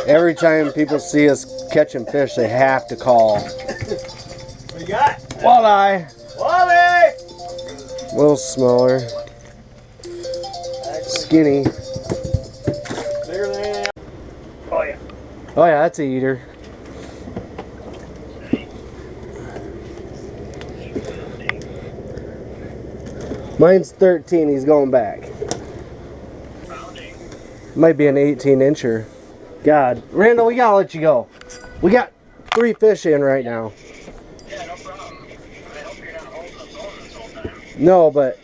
Every time people see us catching fish, they have to call. What you got? Walleye. Walleye! A little smaller. Skinny. Bigger than anything else. Oh yeah. Oh yeah, that's a eater. Mine's 13, he's going back. Might be an 18-incher. God. Randall, we gotta let you go. We got 3 fish in right now. Yeah, no problem. I hope you're not holding the phone this whole time. No, but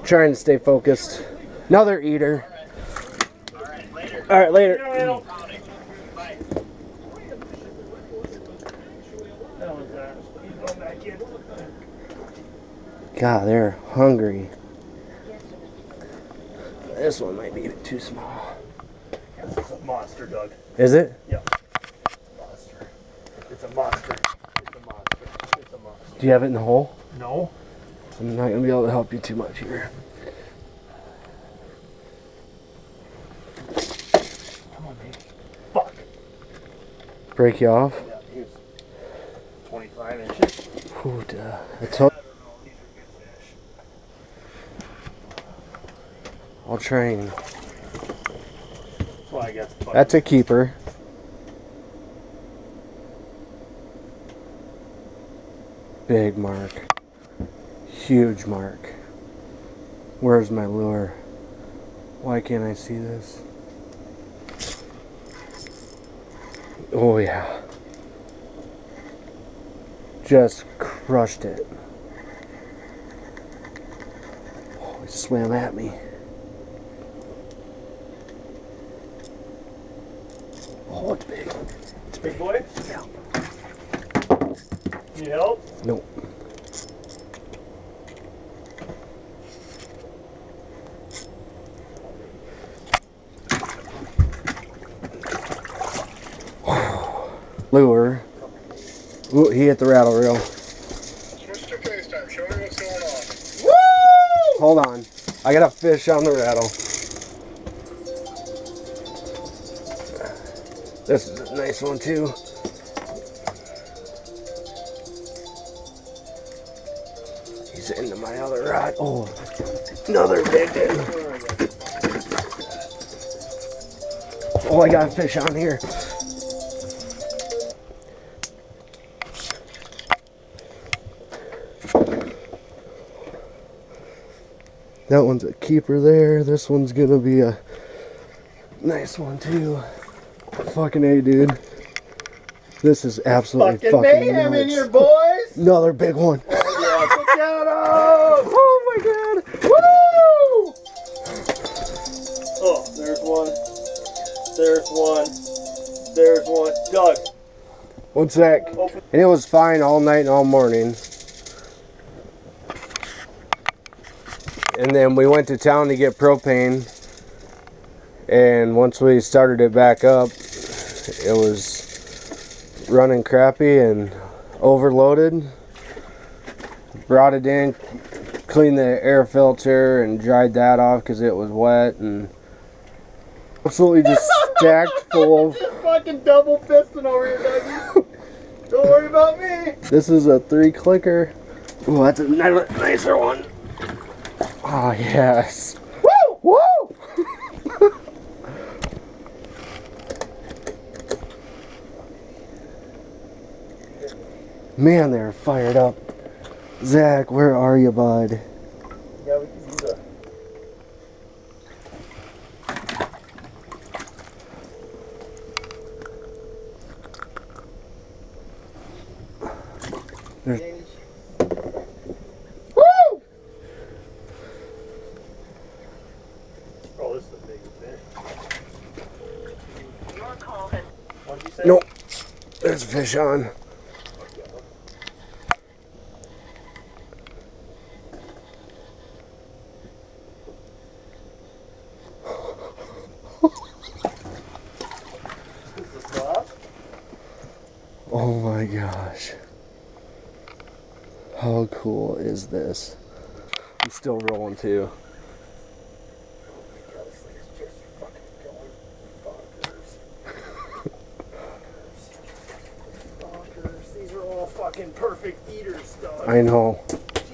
trying to stay focused. Another eater. Alright, later. Alright, later. Bye. That was he's going back in. God, they're hungry. This one might be too small. This is a monster, Doug. Is it? Yeah. Monster. It's a monster. It's a monster. It's a monster. Do you have it in the hole? No. I'm not going to be able to help you too much here. Come on, baby. Fuck. Break you off? Yeah, he was 25 inches. Ooh, duh. I told I'll try and... Well, I guess. That's a keeper. Big mark. Huge mark. Where's my lure? Why can't I see this? Oh yeah. Just crushed it. Oh, he swam at me. Oh, it's big. It's big boy? Yeah. Need help? Nope. Lure. Ooh, he hit the rattle reel. Switch to FaceTime. Show me what's going on. Woo! Hold on. I got a fish on the rattle. This is a nice one too. He's into my other rod. Oh, another big one. Oh, I got a fish on here. That one's a keeper there. This one's gonna be a nice one too. Fucking A, dude. This is absolutely fucking mayhem nuts. in here, boys! Another big one. Yeah, look at him! Oh my god. Woo! Oh, there's one. There's one. There's one. Doug. 1 sec. Open. And it was fine all night and all morning. And then we went to town to get propane. And once we started it back up, it was running crappy and overloaded. Brought it in, cleaned the air filter and dried that off because it was wet, and absolutely just stacked full of... Just fucking double fisting over here, Dougie. Don't worry about me. This is a 3-clicker. Ooh, that's a nicer one. Oh yes. Woo! Woo! Man, they're fired up. Zach, where are you, bud? Yeah, we can do that. There's... Woo! Oh, this is a big fish. Your call has... What'd you say? Nope. There's a fish on. Oh my gosh. How cool is this? I'm still rolling too. fucking perfect eaters, dog. I know.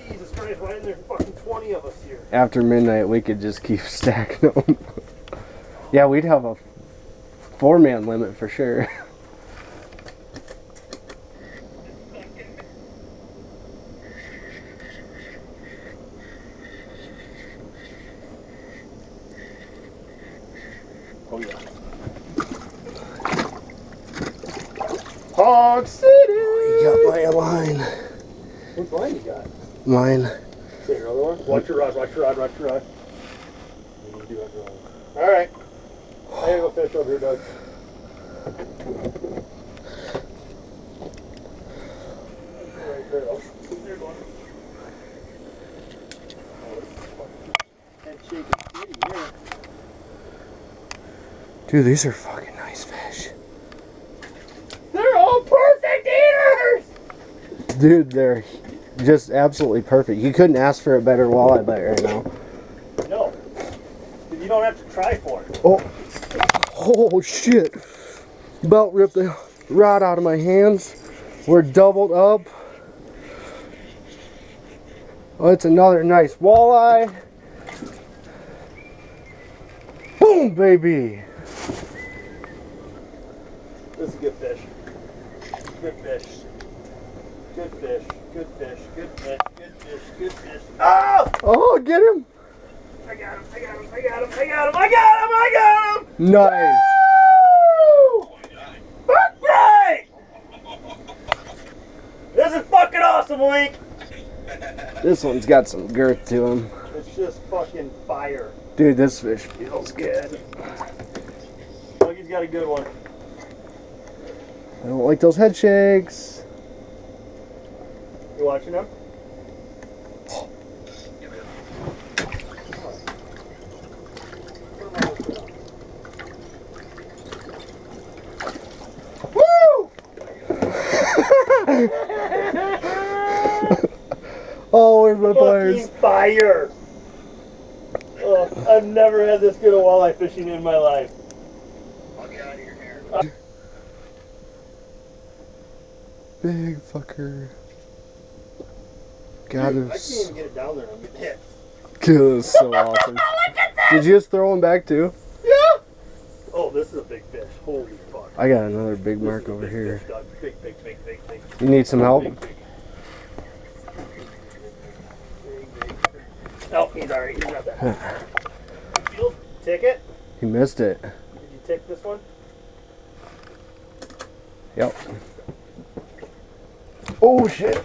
Jesus Christ, why isn't there fucking 20 of us here? After midnight, we could just keep stacking them. Yeah, we'd have a 4-man limit for sure. Oh yeah. Hog City! You got my line. Which line you got? Mine. Take your other one. Watch your rod, watch your rod, watch your rod. You do have your own. Alright. I gotta go fish over here, Doug. Right there. Oh, there going. Oh, this is fucking head shaking kitty here. Dude, these are fucking nice fish. They're all perfect eaters! Dude, they're just absolutely perfect. You couldn't ask for a better walleye bite right now. No. You don't have to try for it. Oh shit. About ripped the rod out of my hands. We're doubled up. Oh, it's another nice walleye. Boom, baby. This is a good fish. Good fish. Good fish. Good fish. Good fish. Good fish. Good fish. Oh! Oh, get him. I got him. I got him. I got him. I got him. I got him. I got him. Nice. Woo! Great! This is fucking awesome, Link. This one's got some girth to him. It's just fucking fire. Dude, this fish feels good. Look, he's got a good one. I don't like those head shakes. You watching him? Woo! Oh, where's my pliers? Fucking fire! Oh, I've never had this good of walleye fishing in my life. I'll get out of your hair. Big fucker. Dude, God, I can't it's even get it down there. I'm getting hit. good. It's so awesome. Did you just throw him back too? Yeah! Oh, this is a big fish. Holy fuck. I got another big This mark is a over big here. fish, Doug. Big, big, big, big, big. You need some help? Big, big. Oh, he's alright. He's got that. Field ticket. He missed it. Did you tick this one? Yep. Oh shit.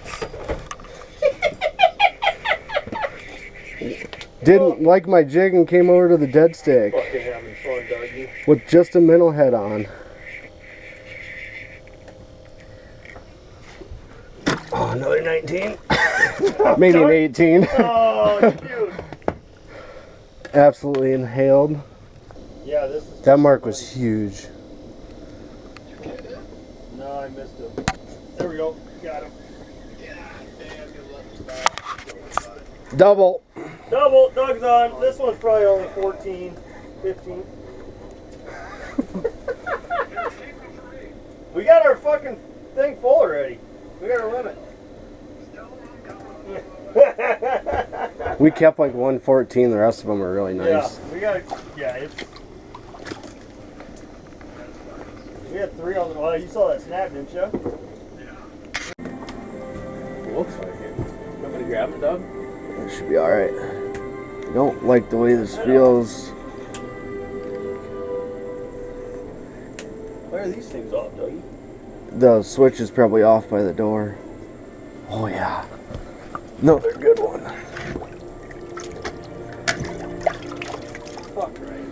Didn't like my jig and came over to the dead stick Fucking having fun, doggy. with just a minnow head on. Oh, another 19. Maybe an 18. Oh, dude. Absolutely inhaled. Yeah, this is. That mark was huge. No, I missed him. There we go. Got him. Double. Double. Doug's on. This one's probably only 14, 15. We got our fucking thing full already. We got our limit. We kept like 114. The rest of them are really nice. Yeah, we got. Yeah, it's. We had 3 on the. Well, you saw that snap, didn't you? It looks like it. You want me to grab it, Doug? It should be alright. I don't like the way this feels. Why are these things off, Dougie? The switch is probably off by the door. Oh yeah. Another good one. Fuck right.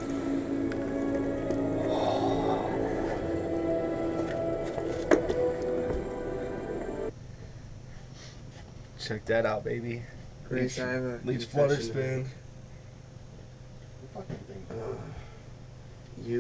Check that out, baby. Grace, I have a Leech confession flutter to spin. make.